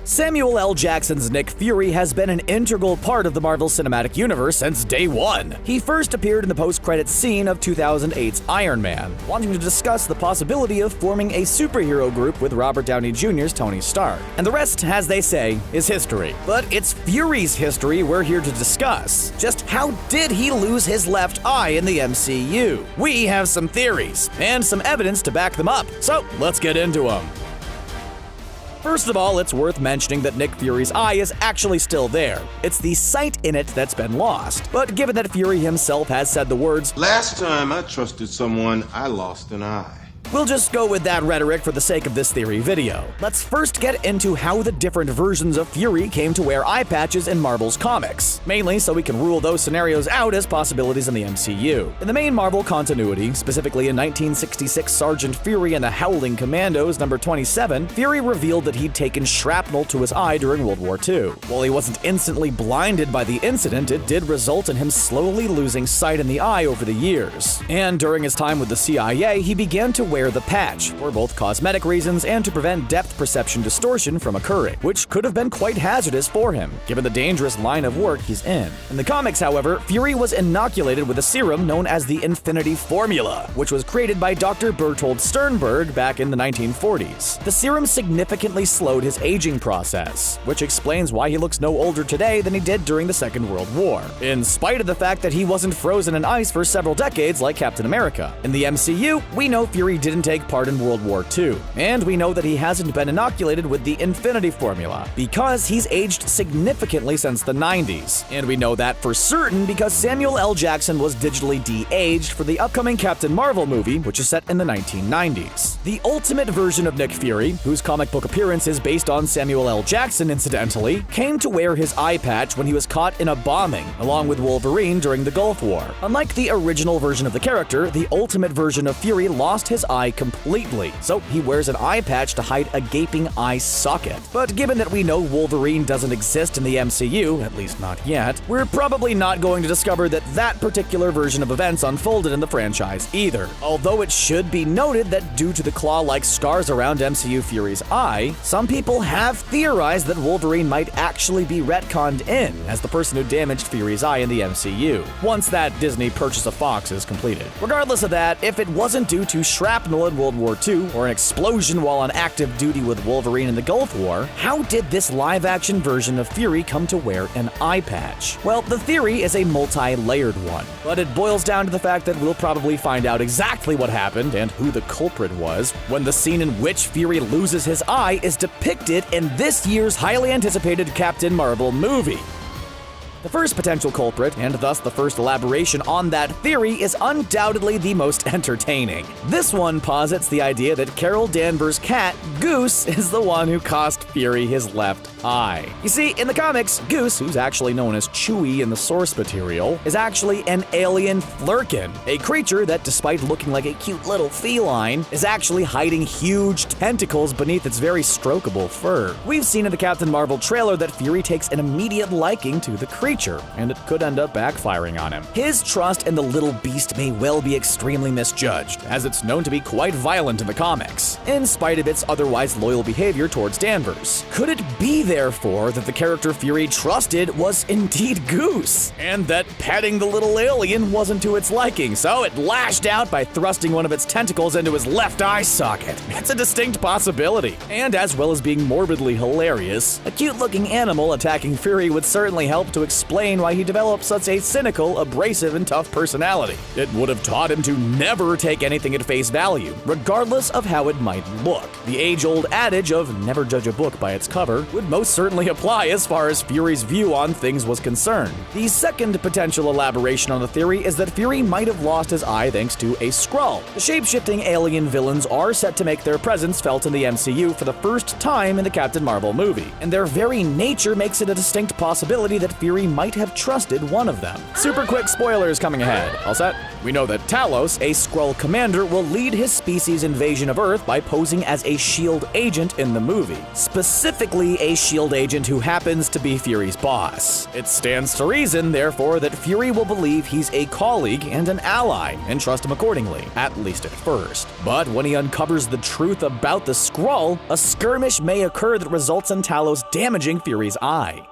Samuel L. Jackson's Nick Fury has been an integral part of the Marvel Cinematic Universe since day one. He first appeared in the post-credits scene of 2008's Iron Man, wanting to discuss the possibility of forming a superhero group with Robert Downey Jr.'s Tony Stark. And the rest, as they say, is history. But it's Fury's history we're here to discuss. Just how did he lose his left eye in the MCU? We have some theories, and some evidence to back them up, so let's get into them. First of all, it's worth mentioning that Nick Fury's eye is actually still there. It's the sight in it that's been lost. But given that Fury himself has said the words, "Last time I trusted someone, I lost an eye," we'll just go with that rhetoric for the sake of this theory video. Let's first get into how the different versions of Fury came to wear eye patches in Marvel's comics, mainly so we can rule those scenarios out as possibilities in the MCU. In the main Marvel continuity, specifically in 1966 Sergeant Fury and the Howling Commandos number 27, Fury revealed that he'd taken shrapnel to his eye during World War II. While he wasn't instantly blinded by the incident, it did result in him slowly losing sight in the eye over the years. And during his time with the CIA, he began to wear the patch, for both cosmetic reasons and to prevent depth perception distortion from occurring, which could have been quite hazardous for him, given the dangerous line of work he's in. In the comics, however, Fury was inoculated with a serum known as the Infinity Formula, which was created by Dr. Bertold Sternberg back in the 1940s. The serum significantly slowed his aging process, which explains why he looks no older today than he did during the Second World War, in spite of the fact that he wasn't frozen in ice for several decades like Captain America. In the MCU, we know Fury didn't take part in World War II, and we know that he hasn't been inoculated with the Infinity Formula because he's aged significantly since the 90s, and we know that for certain because Samuel L. Jackson was digitally de-aged for the upcoming Captain Marvel movie, which is set in the 1990s. The ultimate version of Nick Fury, whose comic book appearance is based on Samuel L. Jackson incidentally, came to wear his eye patch when he was caught in a bombing, along with Wolverine during the Gulf War. Unlike the original version of the character, the ultimate version of Fury lost his eye completely, so he wears an eye patch to hide a gaping eye socket. But given that we know Wolverine doesn't exist in the MCU, at least not yet, we're probably not going to discover that that particular version of events unfolded in the franchise either. Although it should be noted that due to the claw-like scars around MCU Fury's eye, some people have theorized that Wolverine might actually be retconned in as the person who damaged Fury's eye in the MCU, once that Disney purchase of Fox is completed. Regardless of that, if it wasn't due to shrapnel in World War II or an explosion while on active duty with Wolverine in the Gulf War, how did this live-action version of Fury come to wear an eye patch? Well, the theory is a multi-layered one, but it boils down to the fact that we'll probably find out exactly what happened and who the culprit was when the scene in which Fury loses his eye is depicted in this year's highly anticipated Captain Marvel movie. The first potential culprit, and thus the first elaboration on that theory, is undoubtedly the most entertaining. This one posits the idea that Carol Danvers' cat, Goose, is the one who cost Fury his left eye. You see, in the comics, Goose, who's actually known as Chewie in the source material, is actually an alien flurkin, a creature that, despite looking like a cute little feline, is actually hiding huge tentacles beneath its very strokable fur. We've seen in the Captain Marvel trailer that Fury takes an immediate liking to the creature, and it could end up backfiring on him. His trust in the little beast may well be extremely misjudged, as it's known to be quite violent in the comics, in spite of its otherwise loyal behavior towards Danvers. Could it be, therefore, that the character Fury trusted was indeed Goose, and that petting the little alien wasn't to its liking, so it lashed out by thrusting one of its tentacles into his left eye socket? It's a distinct possibility, and as well as being morbidly hilarious, a cute-looking animal attacking Fury would certainly help to explain why he developed such a cynical, abrasive, and tough personality. It would have taught him to never take anything at face value, regardless of how it might look. The age-old adage of never judge a book by its cover would most certainly apply as far as Fury's view on things was concerned. The second potential elaboration on the theory is that Fury might have lost his eye thanks to a Skrull. The shape-shifting alien villains are set to make their presence felt in the MCU for the first time in the Captain Marvel movie, and their very nature makes it a distinct possibility that Fury might have trusted one of them. Super quick spoilers coming ahead. All set? We know that Talos, a Skrull commander, will lead his species' invasion of Earth by posing as a S.H.I.E.L.D. agent in the movie. Specifically, a S.H.I.E.L.D. agent who happens to be Fury's boss. It stands to reason, therefore, that Fury will believe he's a colleague and an ally, and trust him accordingly, at least at first. But when he uncovers the truth about the Skrull, a skirmish may occur that results in Talos damaging Fury's eye.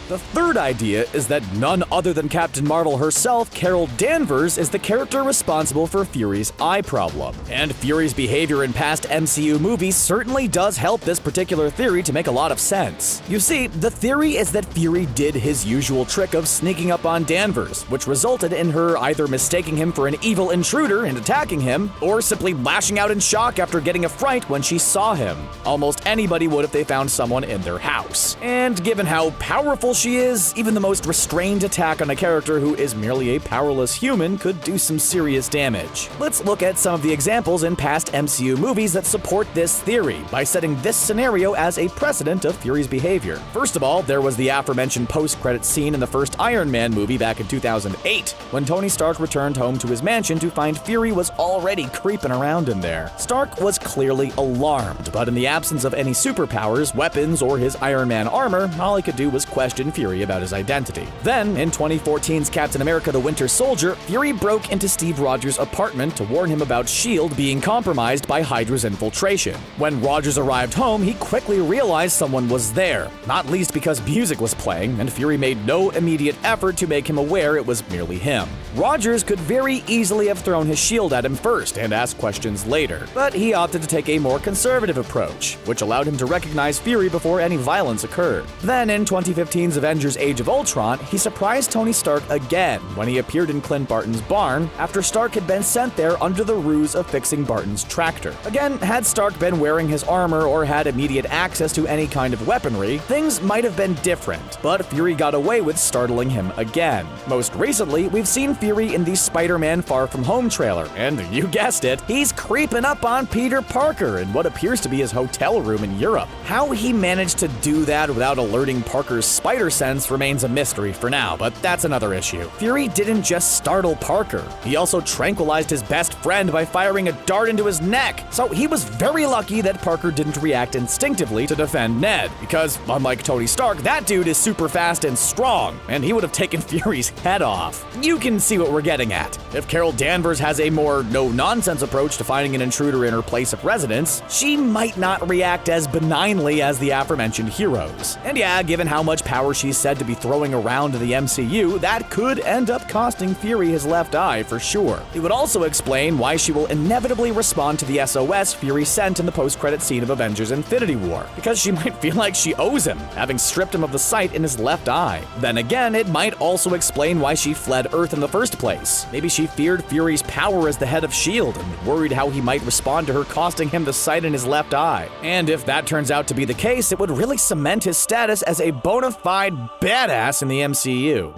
The third idea is that none other than Captain Marvel herself, Carol Danvers, is the character responsible for Fury's eye problem. And Fury's behavior in past MCU movies certainly does help this particular theory to make a lot of sense. You see, the theory is that Fury did his usual trick of sneaking up on Danvers, which resulted in her either mistaking him for an evil intruder and attacking him, or simply lashing out in shock after getting a fright when she saw him. Almost anybody would if they found someone in their house. And given how powerful she is, even the most restrained attack on a character who is merely a powerless human could do some serious damage. Let's look at some of the examples in past MCU movies that support this theory by setting this scenario as a precedent of Fury's behavior. First of all, there was the aforementioned post-credit scene in the first Iron Man movie back in 2008, when Tony Stark returned home to his mansion to find Fury was already creeping around in there. Stark was clearly alarmed, but in the absence of any superpowers, weapons, or his Iron Man armor, all he could do was question Fury about his identity. Then, in 2014's Captain America: The Winter Soldier, Fury broke into Steve Rogers' apartment to warn him about S.H.I.E.L.D. being compromised by Hydra's infiltration. When Rogers arrived home, he quickly realized someone was there, not least because music was playing, and Fury made no immediate effort to make him aware it was merely him. Rogers could very easily have thrown his shield at him first and asked questions later, but he opted to take a more conservative approach, which allowed him to recognize Fury before any violence occurred. Then, in 2015's Avengers: Age of Ultron, he surprised Tony Stark again when he appeared in Clint Barton's barn after Stark had been sent there under the ruse of fixing Barton's tractor. Again, had Stark been wearing his armor or had immediate access to any kind of weaponry, things might have been different, but Fury got away with startling him again. Most recently, we've seen Fury in the Spider-Man Far From Home trailer, and you guessed it, he's creeping up on Peter Parker in what appears to be his hotel room in Europe. How he managed to do that without alerting Parker's spider sense remains a mystery for now, but that's another issue. Fury didn't just startle Parker, he also tranquilized his best friend by firing a dart into his neck, so he was very lucky that Parker didn't react instinctively to defend Ned, because unlike Tony Stark, that dude is super fast and strong, and he would have taken Fury's head off. You can see what we're getting at. If Carol Danvers has a more no-nonsense approach to finding an intruder in her place of residence, she might not react as benignly as the aforementioned heroes. And yeah, given how much power she's said to be throwing around in the MCU, that could end up costing Fury his left eye for sure. It would also explain why she will inevitably respond to the SOS Fury sent in the post-credit scene of Avengers: Infinity War, because she might feel like she owes him, having stripped him of the sight in his left eye. Then again, it might also explain why she fled Earth in the first place. Maybe she feared Fury's power as the head of S.H.I.E.L.D. and worried how he might respond to her costing him the sight in his left eye. And if that turns out to be the case, it would really cement his status as a bona fide badass in the MCU.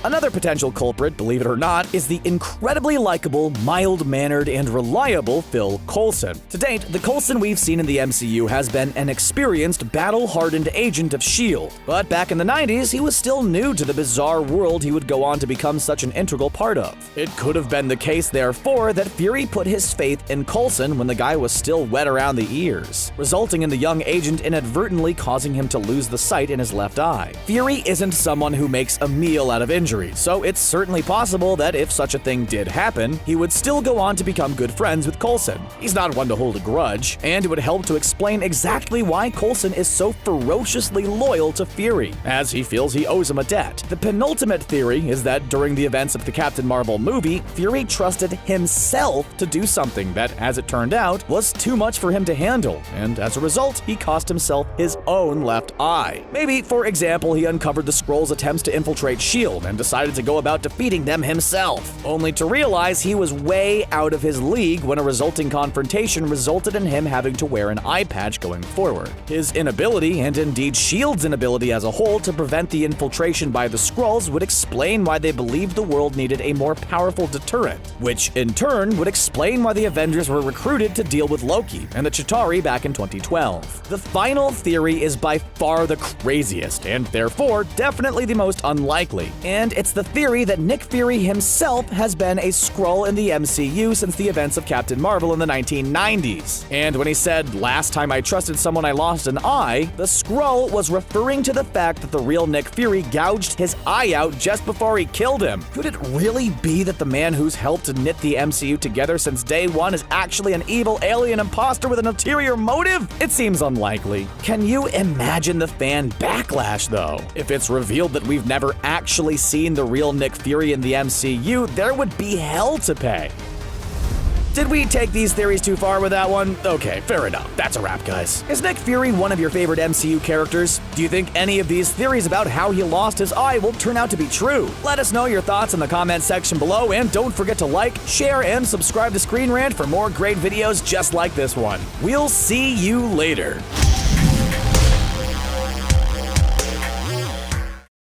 Another potential culprit, believe it or not, is the incredibly likable, mild-mannered, and reliable Phil Coulson. To date, the Coulson we've seen in the MCU has been an experienced, battle-hardened agent of S.H.I.E.L.D. But back in the 90s, he was still new to the bizarre world he would go on to become such an integral part of. It could have been the case, therefore, that Fury put his faith in Coulson when the guy was still wet around the ears, resulting in the young agent inadvertently causing him to lose the sight in his left eye. Fury isn't someone who makes a meal out of injury, so it's certainly possible that if such a thing did happen, he would still go on to become good friends with Coulson. He's not one to hold a grudge, and it would help to explain exactly why Coulson is so ferociously loyal to Fury, as he feels he owes him a debt. The penultimate theory is that during the events of the Captain Marvel movie, Fury trusted himself to do something that, as it turned out, was too much for him to handle, and as a result, he cost himself his own left eye. Maybe, for example, he uncovered the Skrull's attempts to infiltrate S.H.I.E.L.D. and and decided to go about defeating them himself, only to realize he was way out of his league when a resulting confrontation resulted in him having to wear an eye patch going forward. His inability, and indeed S.H.I.E.L.D's inability as a whole, to prevent the infiltration by the Skrulls would explain why they believed the world needed a more powerful deterrent, which in turn would explain why the Avengers were recruited to deal with Loki and the Chitauri back in 2012. The final theory is by far the craziest, and therefore definitely the most unlikely, and it's the theory that Nick Fury himself has been a Skrull in the MCU since the events of Captain Marvel in the 1990s. And when he said, "Last time I trusted someone I lost an eye," the Skrull was referring to the fact that the real Nick Fury gouged his eye out just before he killed him. Could it really be that the man who's helped to knit the MCU together since day one is actually an evil alien imposter with an ulterior motive? It seems unlikely. Can you imagine the fan backlash, though? If it's revealed that we've never actually seen the real Nick Fury in the MCU, there would be hell to pay. Did we take these theories too far with that one? Okay, fair enough. That's a wrap, guys. Is Nick Fury one of your favorite MCU characters? Do you think any of these theories about how he lost his eye will turn out to be true? Let us know your thoughts in the comment section below, and don't forget to like, share, and subscribe to ScreenRant for more great videos just like this one. We'll see you later.